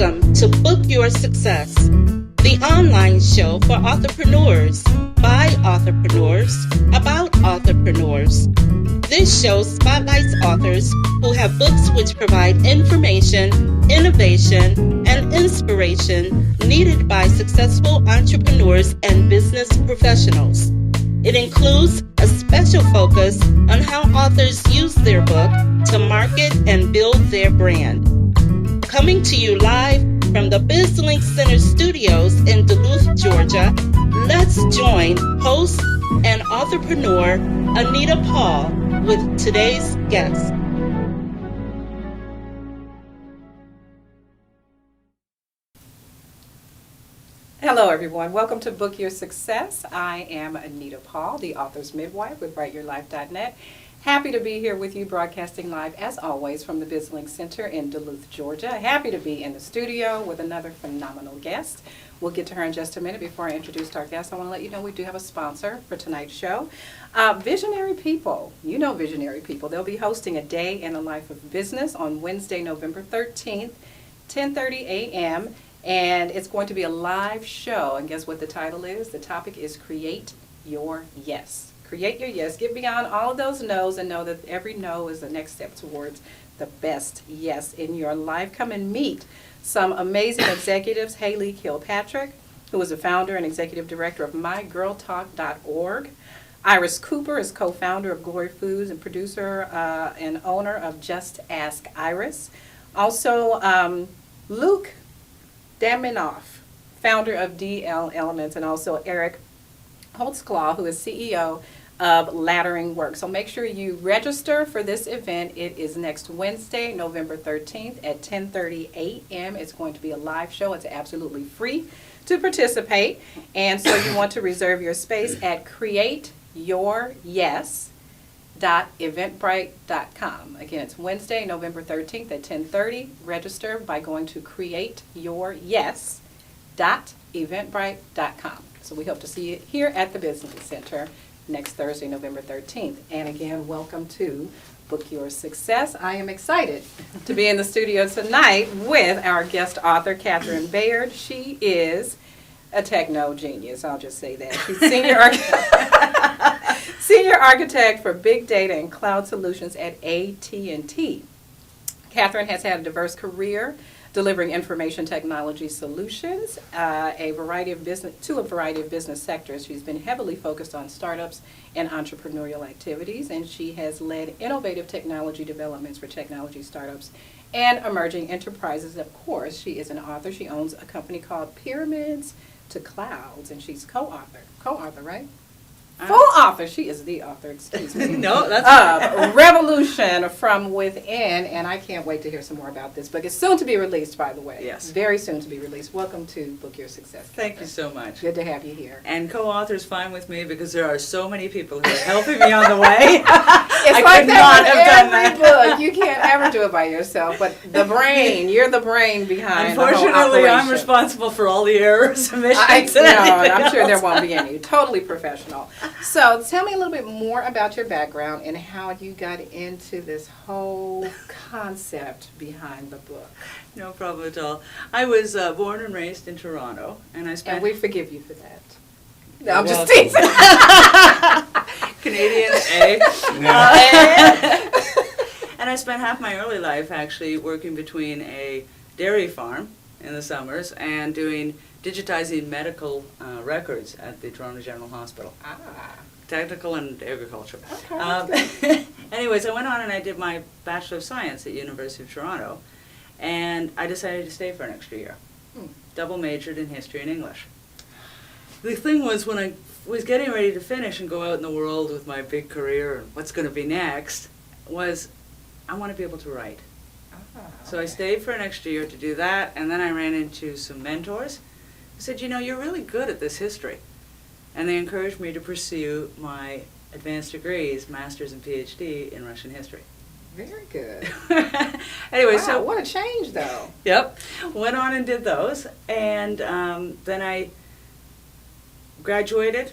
Welcome to Book Your Success, the online show for entrepreneurs, by entrepreneurs, about entrepreneurs. This show spotlights authors who have books which provide information, innovation, and inspiration needed by successful entrepreneurs and business professionals. It includes a special focus on how authors use their book to market and build their brand. Coming to you live from the BizLink Center studios in Duluth, Georgia, let's join host and entrepreneur Anita Paul with today's guest. Hello, everyone. Welcome to Book Your Success. I am Anita Paul, the author's midwife with WriteYourLife.net. Happy to be here with you, broadcasting live, as always, from the BizLink Center in Duluth, Georgia. Happy to be in the studio with another phenomenal guest. We'll get to her in just a minute. Before I introduce our guest, I want to let you know we do have a sponsor for tonight's show. Visionary People. You know Visionary People. They'll be hosting a day in the life of business on Wednesday, November 13th, 10:30 a.m., and it's going to be a live show. And guess what the title is? The topic is Create Your Yes. Create your yes. Get beyond all of those no's and know that every no is the next step towards the best yes in your life. Come and meet some amazing executives. Haley Kilpatrick, who is the founder and executive director of mygirltalk.org. Iris Cooper is co-founder of Glory Foods and producer and owner of Just Ask Iris. Also, Luke Daminoff, founder of DL Elements, and also Eric Holtzclaw, who is CEO of Laddering Works. So make sure you register for this event. It is next Wednesday, November 13th at 10:30 a.m. It's going to be a live show. It's absolutely free to participate. And so you want to reserve your space at createyouryes.eventbrite.com. Again, it's Wednesday, November 13th at 10:30. Register by going to createyouryes.eventbrite.com. So we hope to see you here at the Business Center next Thursday, November 13th. And again, welcome to Book Your Success. I am excited to be in the studio tonight with our guest author, Catherine Baird. She is a techno genius, I'll just say that. She's senior architect for big data and cloud solutions at AT&T. Catherine has had a diverse career delivering information technology solutions to a variety of business sectors. She's been heavily focused on startups and entrepreneurial activities, and she has led innovative technology developments for technology startups and emerging enterprises. Of course, she is an author. She owns a company called Pyramids to Clouds, and she's co-author, right? Full author. She is the author, excuse me. No, that's Revolution from Within, and I can't wait to hear some more about this book. It's soon to be released, by the way. Yes. Very soon to be released. Welcome to Book Your Success. Thank you so much. Good to have you here. And co-author's fine with me because there are so many people who are helping me on the way. It's I like could that not with have done every that. book. You can't ever do it by yourself, but the brain, you're the brain behind the whole Unfortunately, I'm operation. responsible for all the errors, omissions, No, and anything I'm sure there else. won't be any. Totally professional. So tell me a little bit more about your background and how you got into this whole concept behind the book. No problem at all. I was born and raised in Toronto, and I spent... And we forgive you for that. No, I'm Well, just teasing. Canadians, And I spent half my early life actually working between a dairy farm in the summers and digitizing medical records at the Toronto General Hospital. Technical and agricultural. Okay. Anyways, I went on and I did my Bachelor of Science at University of Toronto, and I decided to stay for an extra year. Double majored in history and English. The thing was, when I was getting ready to finish and go out in the world with my big career and what's going to be next, was I want to be able to write. So I stayed for an extra year to do that, and then I ran into some mentors who said, you're really good at this history. And they encouraged me to pursue my advanced degrees, master's and PhD in Russian history. Very good. Anyway, Wow, so what a change, though. Yep, went on and did those, and then I graduated,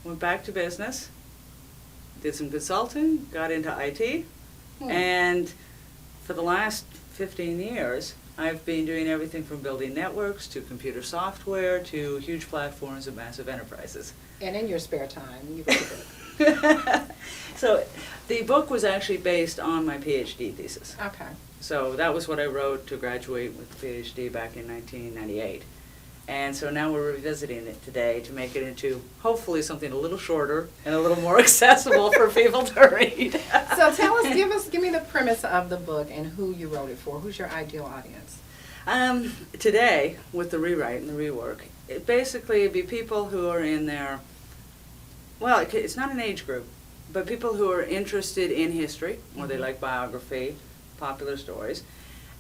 went back to business, did some consulting, got into IT, and for the last 15 years, I've been doing everything from building networks to computer software to huge platforms of massive enterprises. And in your spare time, you wrote a book. So the book was actually based on my PhD thesis. Okay. So that was what I wrote to graduate with the PhD back in 1998. And so now we're revisiting it today to make it into hopefully something a little shorter and a little more accessible for people to read. So give me the premise of the book and who you wrote it for. Who's your ideal audience? Today, with the rewrite and the rework, it basically would be people who are in their, well, it's not an age group, but people who are interested in history, or they like biography, popular stories.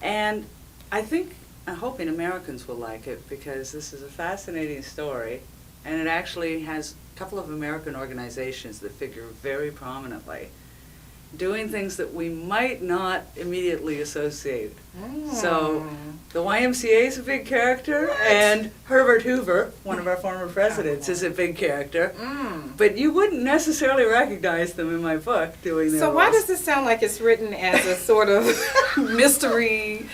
And I think, I'm hoping Americans will like it because this is a fascinating story, and it actually has a couple of American organizations that figure very prominently, doing things that we might not immediately associate. So the YMCA is a big character, and Herbert Hoover, one of our former presidents, is a big character. But you wouldn't necessarily recognize them in my book doing their So why roles. does this sound like it's written as a sort of mystery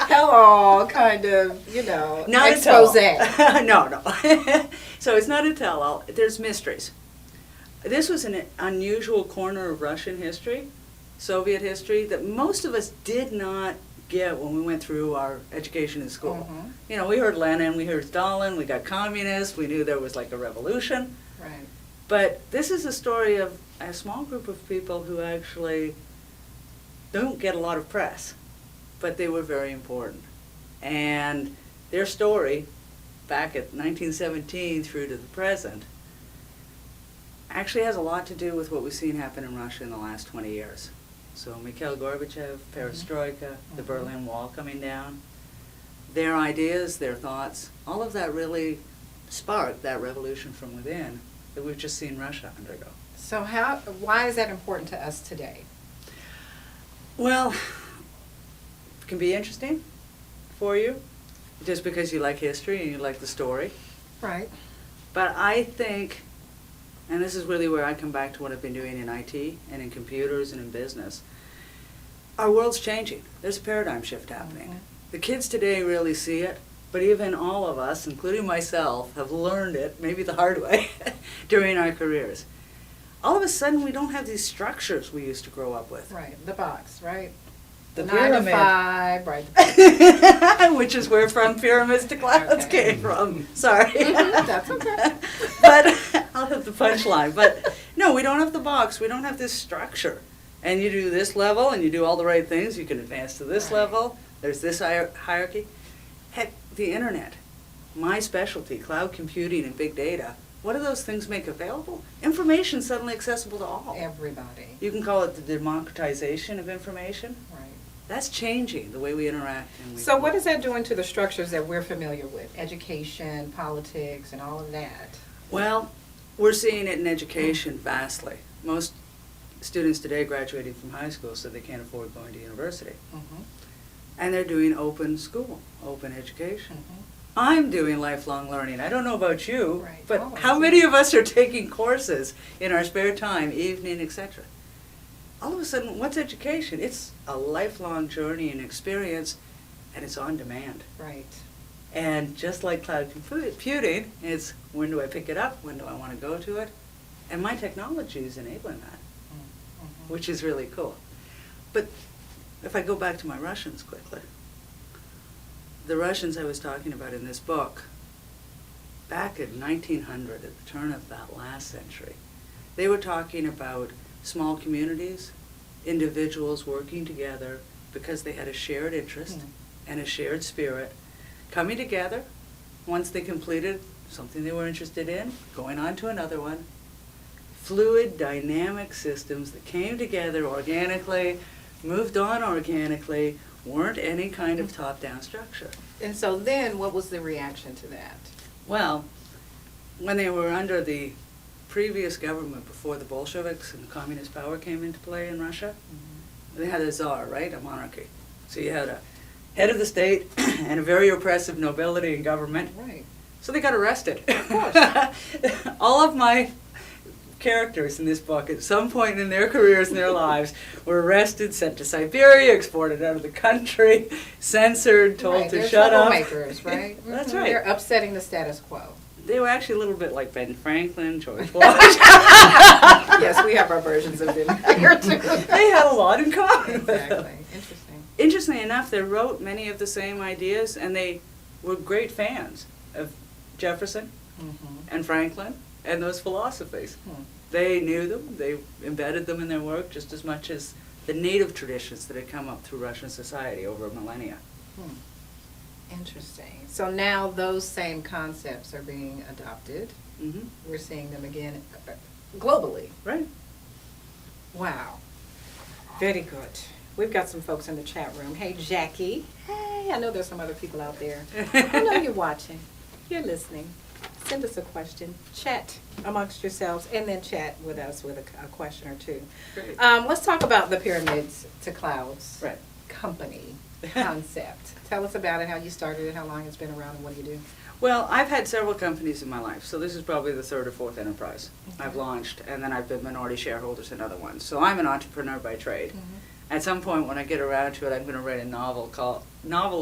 tell-all kind of, Not expose? a tell-all. No. So it's not a tell-all. There's mysteries. This was an unusual corner of Russian history, Soviet history, that most of us did not get when we went through our education in school. We heard Lenin, we heard Stalin, we got communists, we knew there was like a revolution. Right. But this is a story of a small group of people who actually don't get a lot of press, but they were very important. And their story, back at 1917 through to the present, actually has a lot to do with what we've seen happen in Russia in the last 20 years. So Mikhail Gorbachev, Perestroika, the Berlin Wall coming down, their ideas, their thoughts, all of that really sparked that revolution from within that we've just seen Russia undergo. So why is that important to us today? Well, it can be interesting for you, just because you like history and you like the story. Right. But I think, and this is really where I come back to what I've been doing in IT and in computers and in business, our world's changing. There's a paradigm shift happening. The kids today really see it, but even all of us, including myself, have learned it, maybe the hard way, during our careers. All of a sudden, we don't have these structures we used to grow up with. Right. The box, right? The 9 pyramid. to 5, right. Which is where From Pyramids to Clouds Okay. came from. Sorry. That's okay. But I'll have the punchline. But no, we don't have the box. We don't have this structure. And you do this level and you do all the right things, you can advance to this level. There's this hierarchy. Heck, the internet, my specialty, cloud computing and big data, what do those things make available? Information suddenly accessible to all. Everybody. You can call it the democratization of information. Right. That's changing the way we interact. And we So what is that doing to the structures that we're familiar with? Education, politics, and all of that? Well, we're seeing it in education vastly. Most students today graduating from high school so they can't afford going to university. And they're doing open school, open education. I'm doing lifelong learning. I don't know about you, Right. but Oh, how many of us are taking courses in our spare time, evening, etc.? All of a sudden, what's education? It's a lifelong journey and experience, and it's on demand. Right. And just like cloud computing, it's when do I pick it up? When do I want to go to it? And my technology is enabling that, which is really cool. But if I go back to my Russians quickly, the Russians I was talking about in this book, back in 1900, at the turn of that last century, they were talking about small communities, individuals working together because they had a shared interest and a shared spirit, coming together once they completed something they were interested in, going on to another one. Fluid, dynamic systems that came together organically, moved on organically, weren't any kind of top-down structure. And so then what was the reaction to that? Well, when they were under the previous government before the Bolsheviks and communist power came into play in Russia, they had a czar, right? A monarchy. So you had a head of the state and a very oppressive nobility and government. Right. So they got arrested. Of course. All of my characters in this book at some point in their careers and their lives were arrested, sent to Siberia, exported out of the country, censored, told to shut up. Troublemakers, right? That's right. They're upsetting the status quo. They were actually a little bit like Ben Franklin, George Washington. Yes, we have our versions of them here too. They had a lot in common with them. Exactly. Interesting. Interestingly enough, they wrote many of the same ideas, and they were great fans of Jefferson and Franklin and those philosophies. They knew them, they embedded them in their work just as much as the native traditions that had come up through Russian society over millennia. Interesting. So now those same concepts are being adopted. Mm-hmm. We're seeing them again globally. Right. Wow. Very good. We've got some folks in the chat room. Hey, Jackie. Hey, I know there's some other people out there. I know you're watching. You're listening. Send us a question. Chat amongst yourselves, and then chat with us with a question or two. Great. Let's talk about the Pyramids to Clouds Right. company concept. Tell us about it, how you started it, how long it's been around, and what do you do? Well, I've had several companies in my life, so this is probably the third or fourth enterprise Okay. I've launched, and then I've been minority shareholders in other ones. So I'm an entrepreneur by trade. At some point, when I get around to it, I'm going to write a novel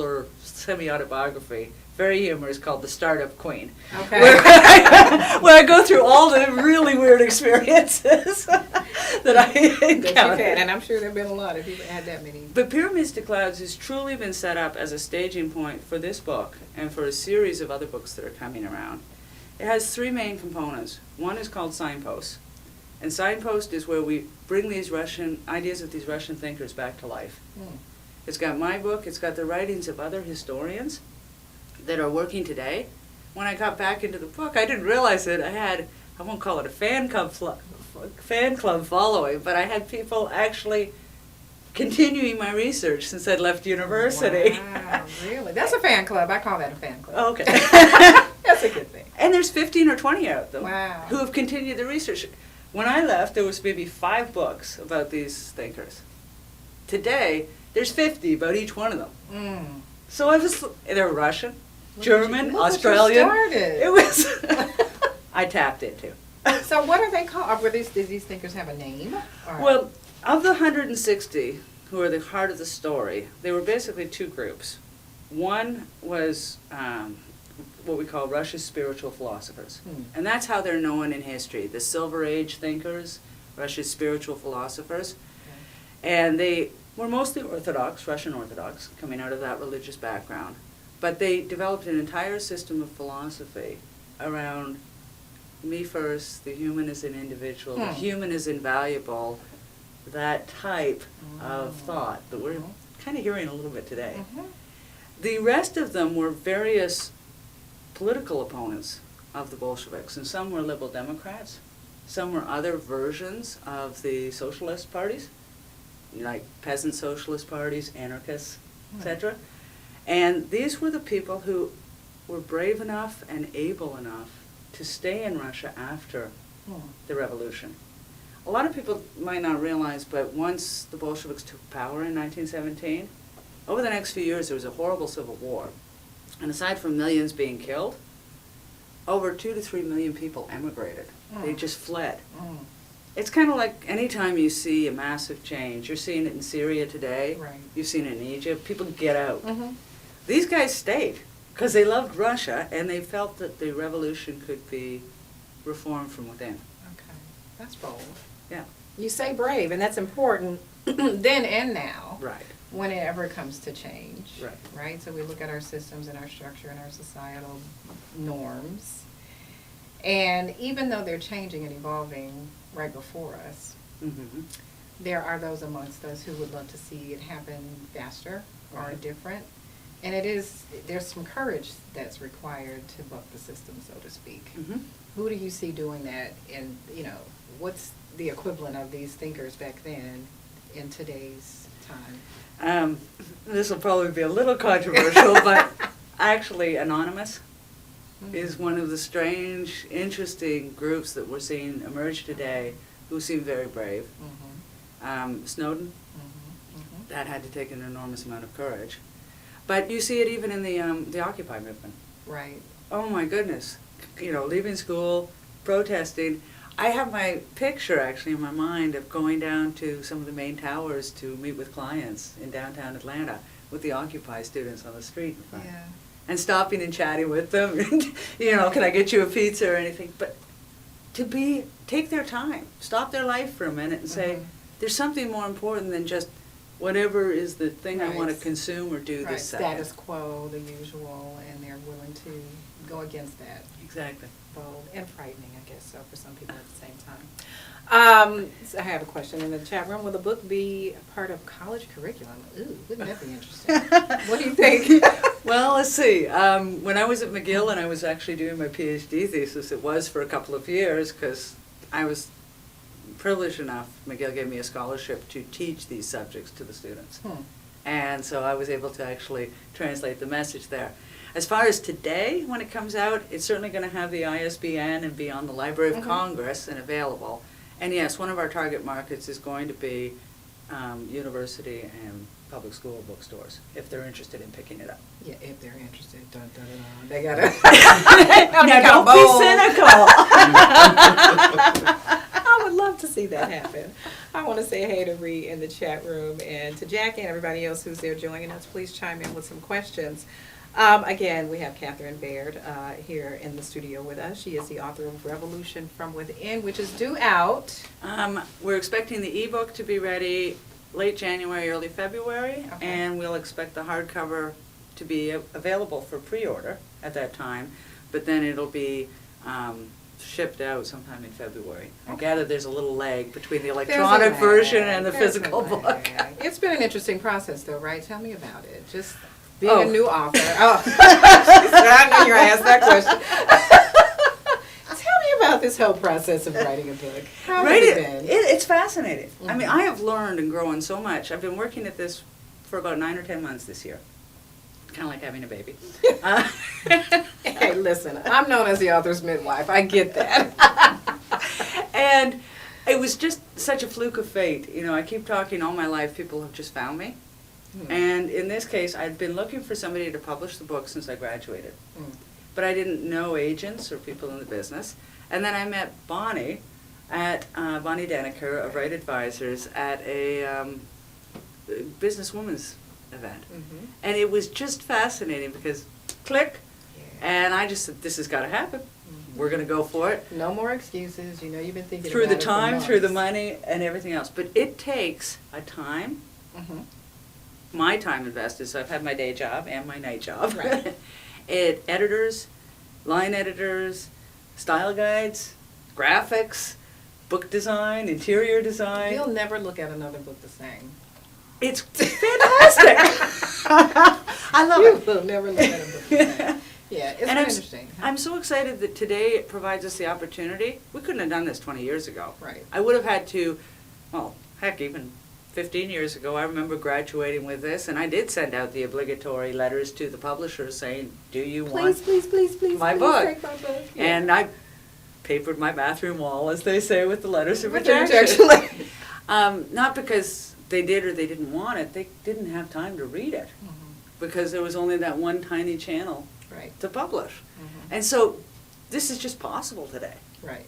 or semi-autobiography, very humorous, called The Startup Queen. Okay. Where I go through all the really weird experiences that I encountered. And I'm sure there have been a lot if you've had that many. But Pyramids to Clouds has truly been set up as a staging point for this book and for a series of other books that are coming around. It has three main components. One is called Signposts. And Signpost is where we bring these ideas of these Russian thinkers back to life. It's got my book, it's got the writings of other historians that are working today. When I got back into the book, I didn't realize that I had, I won't call it a fan club following, but I had people actually continuing my research since I'd left university. Wow, really? That's a fan club. I call that a fan club. Okay. That's a good thing. And there's 15 or 20 of them Wow. who have continued the research. When I left, there was maybe 5 books about these thinkers. Today, there's 50 about each one of them. So they're Russian, German, Australian. It was, I tapped into. So what are they called? Did these thinkers have a name? Or? Well, of the 160 who are the heart of the story, they were basically 2 groups. One was what we call Russia's spiritual philosophers. And that's how they're known in history, the Silver Age thinkers, Russia's spiritual philosophers. And they were mostly Orthodox, Russian Orthodox, coming out of that religious background. But they developed an entire system of philosophy around me first, the human is an individual, the human is invaluable, that type of thought that we're kind of hearing a little bit today. The rest of them were various political opponents of the Bolsheviks, and some were liberal Democrats, some were other versions of the socialist parties, like peasant socialist parties, anarchists, etc. And these were the people who were brave enough and able enough to stay in Russia after the revolution. A lot of people might not realize, but once the Bolsheviks took power in 1917, over the next few years there was a horrible civil war. And aside from millions being killed, over 2 to 3 million people emigrated. They just fled. It's kind of like any time you see a massive change, you're seeing it in Syria today, Right. you've seen it in Egypt, people get out. These guys stayed because they loved Russia and they felt that the revolution could be reformed from within. Okay, that's bold. Yeah. You say brave, and that's important then and now. Right. Whenever it comes to change. Right. Right? So we look at our systems and our structure and our societal norms. And even though they're changing and evolving right before us, Mm-hmm. there are those amongst us who would love to see it happen faster or Right. different. And there's some courage that's required to buck the system, so to speak. Mm-hmm. Who do you see doing that? And, what's the equivalent of these thinkers back then in today's time? This will probably be a little controversial, but actually Anonymous is one of the strange, interesting groups that we're seeing emerge today who seem very brave. Snowden, that had to take an enormous amount of courage. But you see it even in the Occupy movement. Right. Oh my goodness, leaving school, protesting. I have my picture actually in my mind of going down to some of the main towers to meet with clients in downtown Atlanta with the Occupy students on the street in front. Yeah. And stopping and chatting with them, can I get you a pizza or anything? But take their time, stop their life for a minute and say, there's something more important than just whatever is the thing I want to consume or do this second. Status quo, the usual, and they're willing to go against that. Exactly. Bold and frightening, I guess, so for some people at the same time. So I have a question in the chat room. Will the book be a part of college curriculum? Ooh, wouldn't that be interesting? What do you think? Well, let's see. When I was at McGill and I was actually doing my PhD thesis, it was for a couple of years because I was privileged enough. McGill gave me a scholarship to teach these subjects to the students. And so I was able to actually translate the message there. As far as today, when it comes out, it's certainly going to have the ISBN and be on the Library of Congress and available. And yes, one of our target markets is going to be university and public school bookstores, if they're interested in picking it up. Yeah, if they're interested. Dun, dun, dun, dun. They gotta. Now, don't be cynical. I would love to see that happen. I want to say hey to Ree in the chat room and to Jackie and everybody else who's there joining us. Please chime in with some questions. Again, we have Catherine Baird here in the studio with us. She is the author of Revolution from Within, which is due out. We're expecting the ebook to be ready late January, early February, and we'll expect the hardcover to be available for pre-order at that time, but then it'll be shipped out sometime in February. I gather there's a little lag between the electronic version and the physical book. It's been an interesting process, though, right? Tell me about it. Just being a new author. Oh, I know you're going to ask that question. Tell me about this whole process of writing a book. How has it been? It's fascinating. I mean, I have learned and grown so much. I've been working at this for about 9 or 10 months this year. Kind of like having a baby. Hey, listen, I'm known as the author's midwife. I get that. And it was just such a fluke of fate. You know, I keep talking all my life, people have just found me. And in this case, I'd been looking for somebody to publish the book since I graduated. But I didn't know agents or people in the business. And then I met Bonnie at Bonnie Deniker of Right Advisors at a businesswoman's event. And it was just fascinating because click, and I just said, this has got to happen. We're going to go for it. No more excuses. You know, you've been thinking through about the time, through the money, and everything else. But it takes a time. My time invested, so I've had my day job and my night job. Right. Editors, line editors, style guides, graphics, book design, interior design. You'll never look at another book the same. It's fantastic. I love it. You'll never look at a book the same. Yeah, it's interesting. I'm so excited that today it provides us the opportunity. We couldn't have done this 20 years ago. Right. I would have had to, well, heck, even 15 years ago, I remember graduating with this, and I did send out the obligatory letters to the publishers saying, do you want please, my please book? take my book. Yeah. And I papered my bathroom wall, as they say, with the letters of Rejection. rejection. Not because they did or they didn't want it, they didn't have time to read it, because there was only that one tiny channel to publish. And so this is just possible today. Right.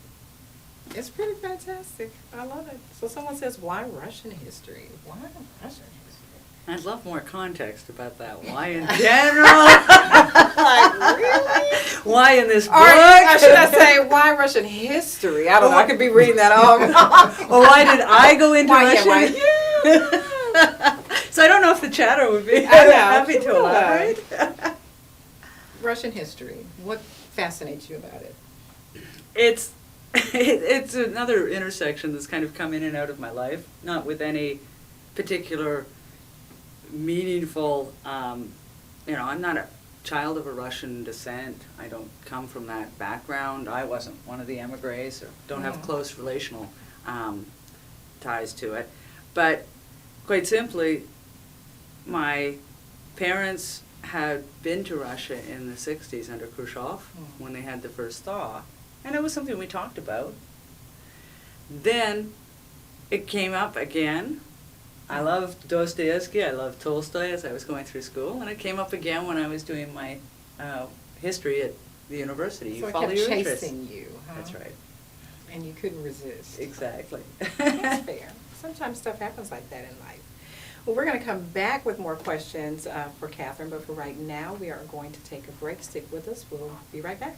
It's pretty fantastic. I love it. So someone says, why Russian history? Why Russian history? I'd love more context about that. Why in general? Like, really? Why in this book? Or should I say, why Russian history? I don't know. I could be reading that all. Or why did I go into Russian? Why you? So I don't know if the chatter would be happy to Sure. elaborate. Russian history. What fascinates you about it? It's another intersection that's kind of come in and out of my life, not with any particular meaningful, I'm not a child of a Russian descent. I don't come from that background. I wasn't one of the emigres, or don't have close relational ties to it. But quite simply, my parents had been to Russia in the 60s under Khrushchev when they had the first thaw. And it was something we talked about. Then it came up again. I loved Dostoevsky, I loved Tolstoy as I was going through school, and it came up again when I was doing my history at the university. So You follow it kept your chasing interests. you. Huh? That's right. And you couldn't resist. Exactly. That's fair. Sometimes stuff happens like that in life. Well, we're going to come back with more questions for Catherine, but for right now, we are going to take a break. Stick with us. We'll be right back.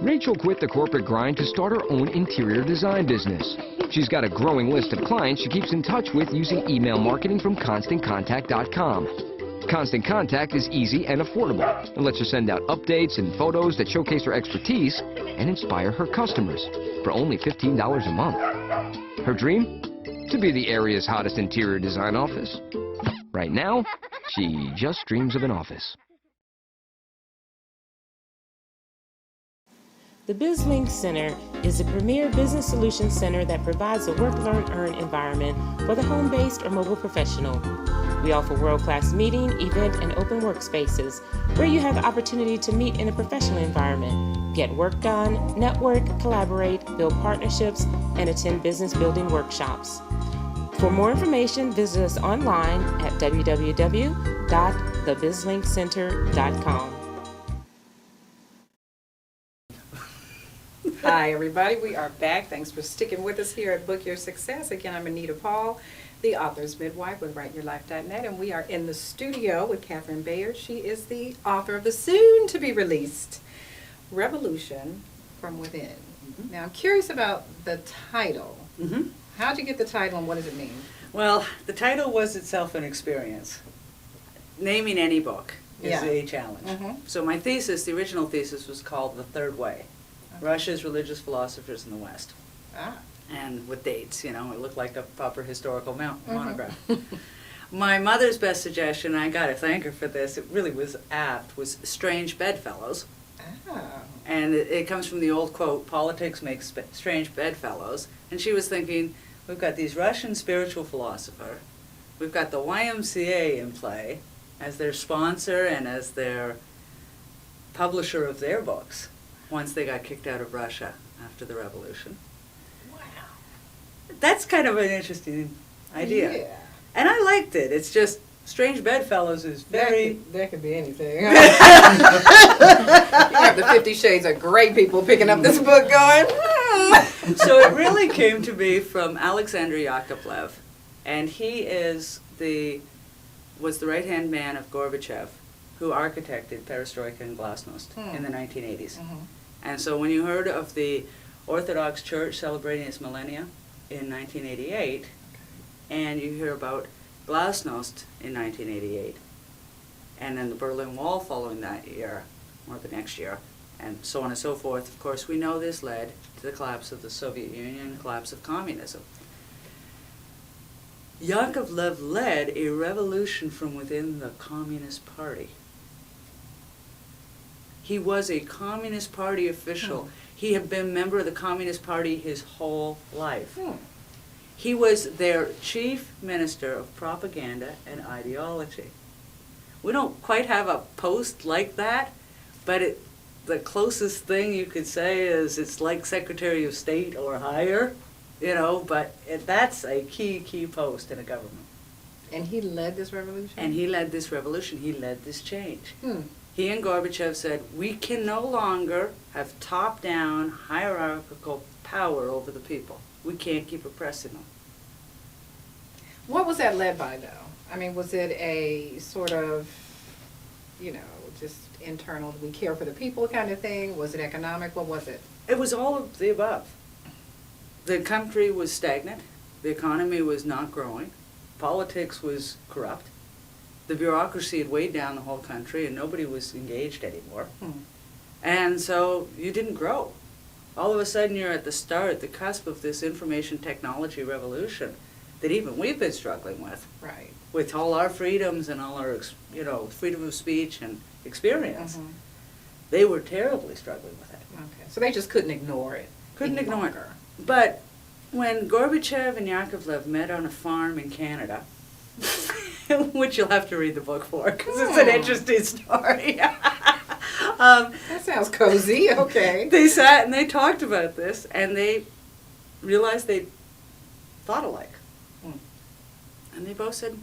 Rachel quit the corporate grind to start her own interior design business. She's got a growing list of clients she keeps in touch with using email marketing from ConstantContact.com. Constant Contact is easy and affordable and lets her send out updates and photos that showcase her expertise and inspire her customers for only $15 a month. Her dream? To be the area's hottest interior design office. Right now, she just dreams of an office. The BizLink Center is a premier business solutions center that provides a work, learn, earn environment for the home-based or mobile professional. We offer world-class meeting, event, and open workspaces where you have the opportunity to meet in a professional environment, get work done, network, collaborate, build partnerships, and attend business building workshops. For more information, visit us online at www.thebizlinkcenter.com. Hi, everybody. We are back. Thanks for sticking with us here at Book Your Success. Again, I'm Anita Paul, the author's midwife with WriteYourLife.net, and we are in the studio with Catherine Baird. She is the author of the soon-to-be-released Revolution from Within. Mm-hmm. Now, I'm curious about the title. Mm-hmm. How'd you get the title, and what does it mean? Well, the title was itself an experience. Naming any book is a challenge. Mm-hmm. So my thesis, the original thesis, was called The Third Way. Russia's Religious Philosophers in the West. Ah. And with dates, it looked like a proper historical monograph. My mother's best suggestion, I got to thank her for this, it really was apt, was strange bedfellows. Oh. And it comes from the old quote, politics makes strange bedfellows. And she was thinking, we've got these Russian spiritual philosopher, we've got the YMCA in play as their sponsor and as their publisher of their books once they got kicked out of Russia after the revolution. Wow. That's kind of an interesting idea. Yeah. And I liked it. It's just Strange Bedfellows is very... That could be anything. You have the 50 Shades of Grey people picking up this book going, So it really came to me from Alexander Yakovlev. And he was the right-hand man of Gorbachev, who architected perestroika and glasnost in the 1980s. Mm-hmm. And so when you heard of the Orthodox Church celebrating its millennia in 1988, and you hear about glasnost in 1988, and then the Berlin Wall following that year, or the next year, and so on and so forth, of course, we know this led to the collapse of the Soviet Union and the collapse of communism. Yakovlev led a revolution from within the Communist Party. He was a Communist Party official. He had been a member of the Communist Party his whole life. He was their chief minister of propaganda and ideology. We don't quite have a post like that, but the closest thing you could say is it's like Secretary of State or higher, but that's a key post in a government. And he led this revolution? And he led this revolution. He led this change. He and Gorbachev said, we can no longer have top-down hierarchical power over the people. We can't keep oppressing them. What was that led by, though? I mean, was it a sort of, just internal, we care for the people kind of thing? Was it economic? What was it? It was all of the above. The country was stagnant. The economy was not growing. Politics was corrupt. The bureaucracy had weighed down the whole country and nobody was engaged anymore. And so you didn't grow. All of a sudden you're at the cusp of this information technology revolution that even we've been struggling with. Right. With all our freedoms and all our, freedom of speech and experience. They were terribly struggling with it. Okay, so they just couldn't ignore it. Couldn't any ignore it. longer. But when Gorbachev and Yakovlev met on a farm in Canada, which you'll have to read the book for, because it's an interesting story. That sounds cozy. Okay. They sat and they talked about this, and they realized they thought alike. Hmm. And they both said,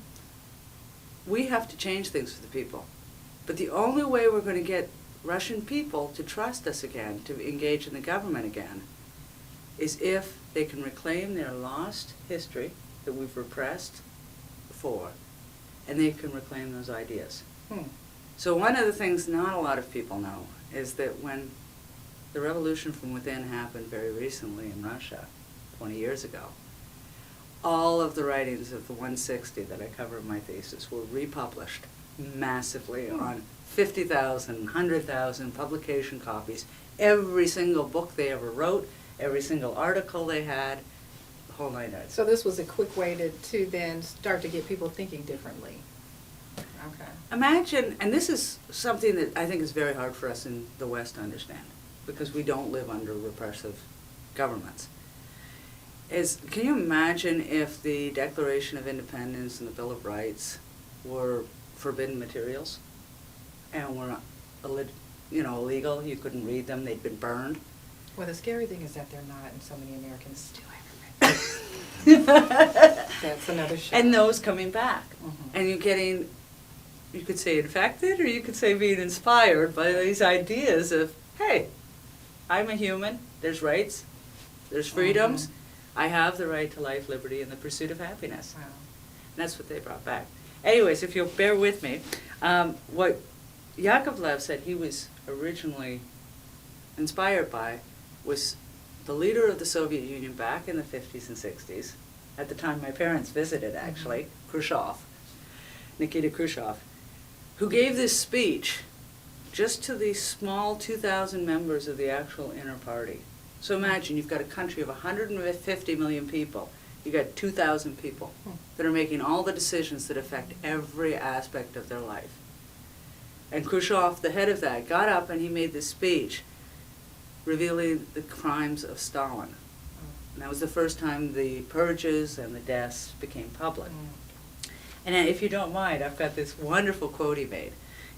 we have to change things for the people. But the only way we're going to get Russian people to trust us again, to engage in the government again, is if they can reclaim their lost history that we've repressed before, and they can reclaim those ideas. Hmm. So one of the things not a lot of people know is that when the revolution from within happened very recently in Russia, 20 years ago, all of the writings of the 160 that I cover in my thesis were republished massively on 50,000, 100,000 publication copies. Every single book they ever wrote, every single article they had, the whole nine yards. So this was a quick way to then start to get people thinking differently. Okay. Imagine, and this is something that I think is very hard for us in the West to understand, because we don't live under repressive governments. Can you imagine if the Declaration of Independence and the Bill of Rights were forbidden materials and were illegal? You couldn't read them, they'd been burned. Well, the scary thing is that they're not, and so many Americans still haven't read them. That's another show. And those coming back. Mhm. And you're getting, you could say infected, or you could say being inspired by these ideas of, hey, I'm a human, there's rights, there's freedoms, I have the right to life, liberty, and the pursuit of happiness. Wow. And that's what they brought back. Anyways, if you'll bear with me, what Yakovlev said he was originally inspired by was the leader of the Soviet Union back in the 50s and 60s, at the time my parents visited actually, Khrushchev, Nikita Khrushchev, who gave this speech just to the small 2,000 members of the actual inner party. So imagine you've got a country of 150 million people, you've got 2,000 people that are making all the decisions that affect every aspect of their life. And Khrushchev, the head of that, got up and he made this speech revealing the crimes of Stalin. And that was the first time the purges and the deaths became public. And if you don't mind, I've got this wonderful quote he made.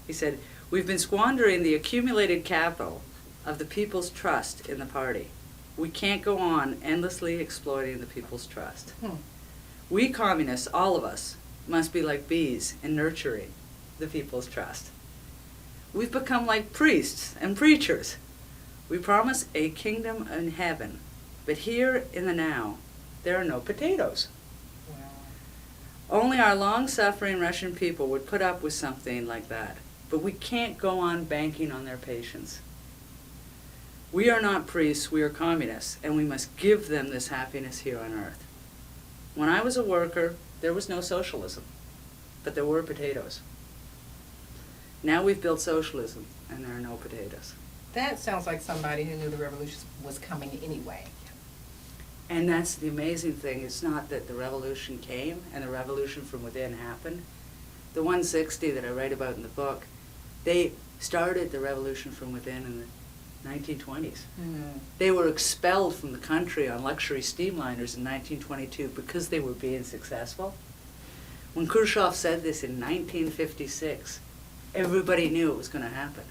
He said, "We've been squandering the accumulated capital of the people's trust in the party. We can't go on endlessly exploiting the people's trust. We communists, all of us, must be like bees in nurturing the people's trust. We've become like priests and preachers. We promise a kingdom in heaven, but here in the now, there are no potatoes. Only our long-suffering Russian people would put up with something like that, but we can't go on banking on their patience. We are not priests, we are communists, and we must give them this happiness here on earth. When I was a worker, there was no socialism, but there were potatoes. Now we've built socialism, and there are no potatoes." That sounds like somebody who knew the revolution was coming anyway. And that's the amazing thing. It's not that the revolution came and the revolution from within happened. The 160 that I write about in the book, they started the revolution from within in the 1920s. They were expelled from the country on luxury steamliners in 1922 because they were being successful. When Khrushchev said this in 1956, everybody knew it was going to happen.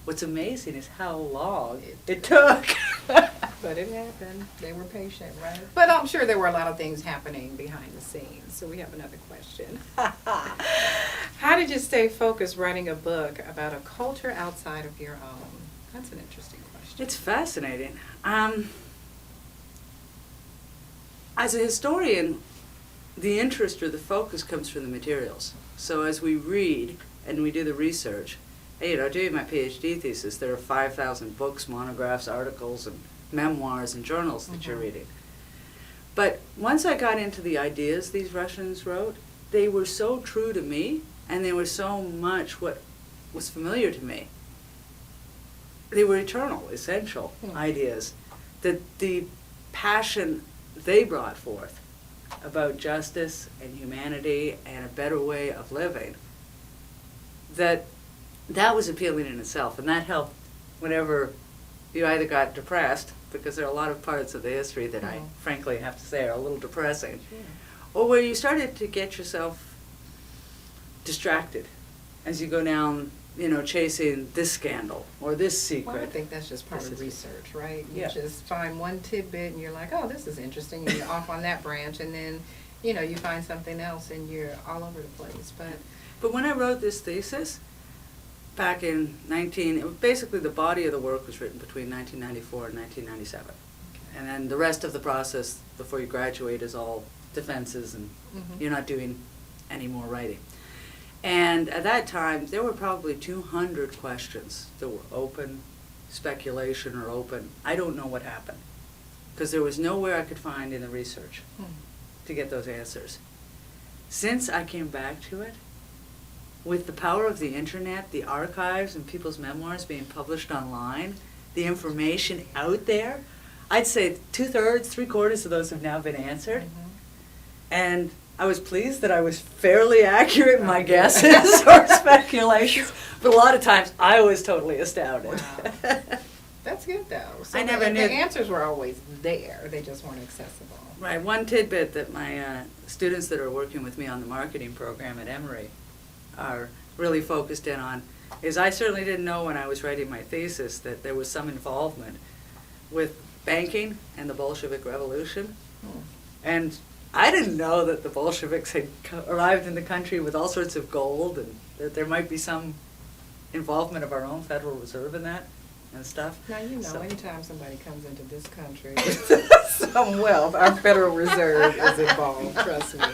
What's amazing is how long it took. But it happened. They were patient, right? But I'm sure there were a lot of things happening behind the scenes. So we have another question. How did you stay focused writing a book about a culture outside of your own? That's an interesting question. It's fascinating. As a historian, the interest or the focus comes from the materials. So as we read and we do the research, doing my PhD thesis, there are 5,000 books, monographs, articles, and memoirs and journals that you're reading. But once I got into the ideas these Russians wrote, they were so true to me, and they were so much what was familiar to me. They were eternal, essential ideas, that the passion they brought forth about justice and humanity and a better way of living, that that was appealing in itself, and that helped whenever you either got depressed, because there are a lot of parts of the history that I frankly have to say are a little depressing, or where you started to get yourself distracted as you go down, chasing this scandal or this secret. Well, I think that's just part of research, right? You Yeah. just find one tidbit and you're like, oh, this is interesting, and you're off on that branch, and then, you find something else and you're all over the place. But when I wrote this thesis, back in basically the body of the work was written between 1994 and 1997. And then the rest of the process before you graduate is all defenses, and you're not doing any more writing. And at that time, there were probably 200 questions that were open speculation or open. I don't know what happened, because there was nowhere I could find in the research to get those answers. Since I came back to it, with the power of the internet, the archives and people's memoirs being published online, the information out there, I'd say 2/3, 3/4 of those have now been answered. And I was pleased that I was fairly accurate in my guesses or speculations, but a lot of times I was totally astounded. Wow. That's good, though. So I never knew. The answers were always there. They just weren't accessible. Right. One tidbit that my students that are working with me on the marketing program at Emory are really focused in on is I certainly didn't know when I was writing my thesis that there was some involvement with banking and the Bolshevik Revolution. And I didn't know that the Bolsheviks had arrived in the country with all sorts of gold, and that there might be some involvement of our own Federal Reserve in that and stuff. Now, So- anytime somebody comes into this country with some wealth, our Federal Reserve is involved, trust me.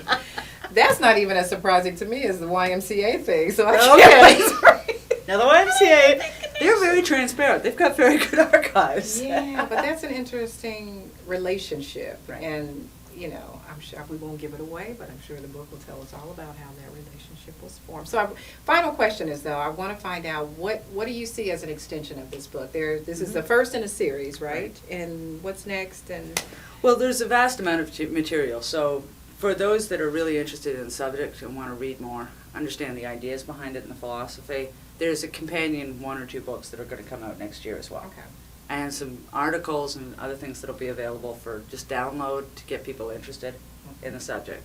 That's not even as surprising to me as the YMCA thing, so I can't. Now the YMCA, they're very transparent. They've got very good archives. Yeah, but that's an interesting relationship. Right. And, I'm sure we won't give it away, but I'm sure the book will tell us all about how that relationship was formed. So our final question is, though, I want to find out what do you see as an extension of this book? This is the first in a series, right? And what's next? And Well, there's a vast amount of material. So for those that are really interested in the subject and want to read more, understand the ideas behind it and the philosophy, there's a companion 1 or 2 books that are going to come out next year as well. okay. And some articles and other things that'll be available for just download to get people interested in the subject.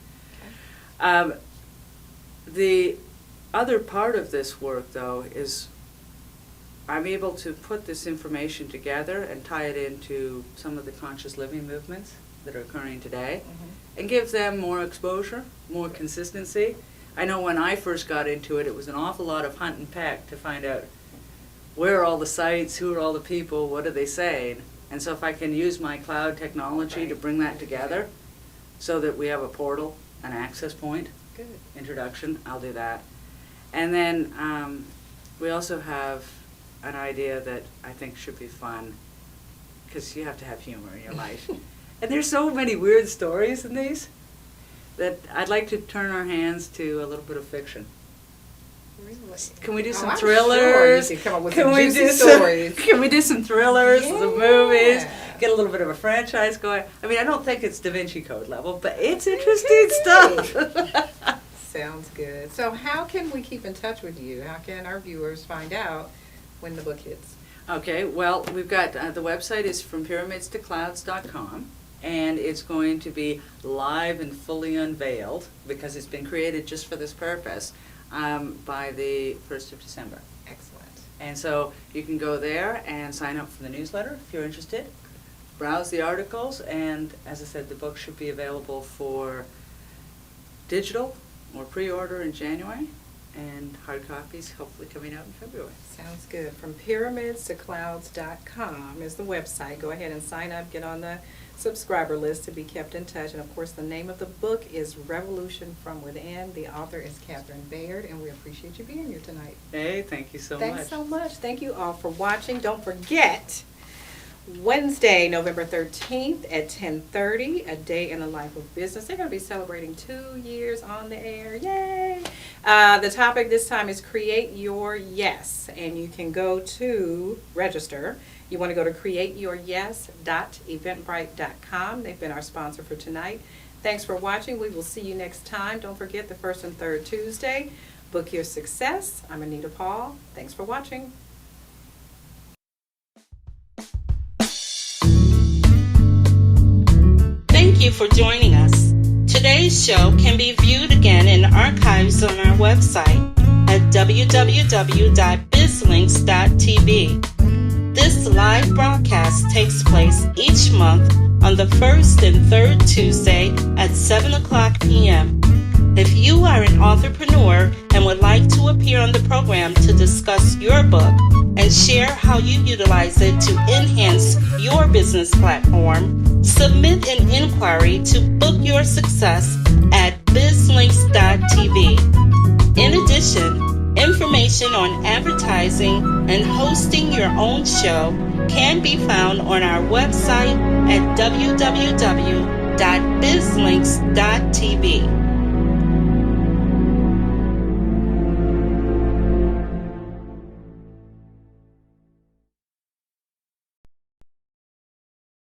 The other part of this work, though, is I'm able to put this information together and tie it into some of the conscious living movements that are occurring today and give them more exposure, more consistency. I know when I first got into it, it was an awful lot of hunt and peck to find out where are all the sites, who are all the people, what are they saying? And so if I can use my cloud technology to bring that together so that we have a portal, an access point, Good. introduction, I'll do that. And then we also have an idea that I think should be fun, because you have to have humor in your life. And there's so many weird stories in these that I'd like to turn our hands to a little bit of fiction. Really? Can we do some I'm thrillers? Sure you can come up with Can some we juicy do stories. Can we do some thrillers, some movies, Yeah. get a little bit of a franchise going? I mean, I don't think it's Da Vinci Code level, but it's interesting stuff. Sounds good. So how can we keep in touch with you? How can our viewers find out when the book hits? Okay, well, we've got, the website is fromPyramidsToClouds.com, and it's going to be live and fully unveiled, because it's been created just for this purpose, by the 1st of December. Excellent. And so you can go there and sign up for the newsletter if you're interested, browse the articles, and as I said, the book should be available for digital or pre-order in January, and hard copies hopefully coming out in February. Sounds good. From pyramidstoclouds.com is the website. Go ahead and sign up, get on the subscriber list to be kept in touch. And of course, the name of the book is Revolution from Within. The author is Catherine Baird, and we appreciate you being here tonight. Hey, thank you so much. Thanks so much. Thank you all for watching. Don't forget, Wednesday, November 13th at 10:30, A Day in the Life of Business. They're going to be celebrating 2 years on the air. Yay! The topic this time is Create Your Yes, and you can go to register. You want to go to createyouryes.eventbrite.com. They've been our sponsor for tonight. Thanks for watching. We will see you next time. Don't forget the first and third Tuesday Book Your Success. I'm Anita Paul. Thanks for watching. Thank you for joining us. Today's show can be viewed again in archives on our website at www.bizlinks.tv. This live broadcast takes place each month on the first and third Tuesday at 7 o'clock p.m. If you are an entrepreneur and would like to appear on the program to discuss your book and share how you utilize it to enhance your business platform, submit an inquiry to Book Your Success at bizlinks.tv. In addition, information on advertising and hosting your own show can be found on our website at www.bizlinks.tv.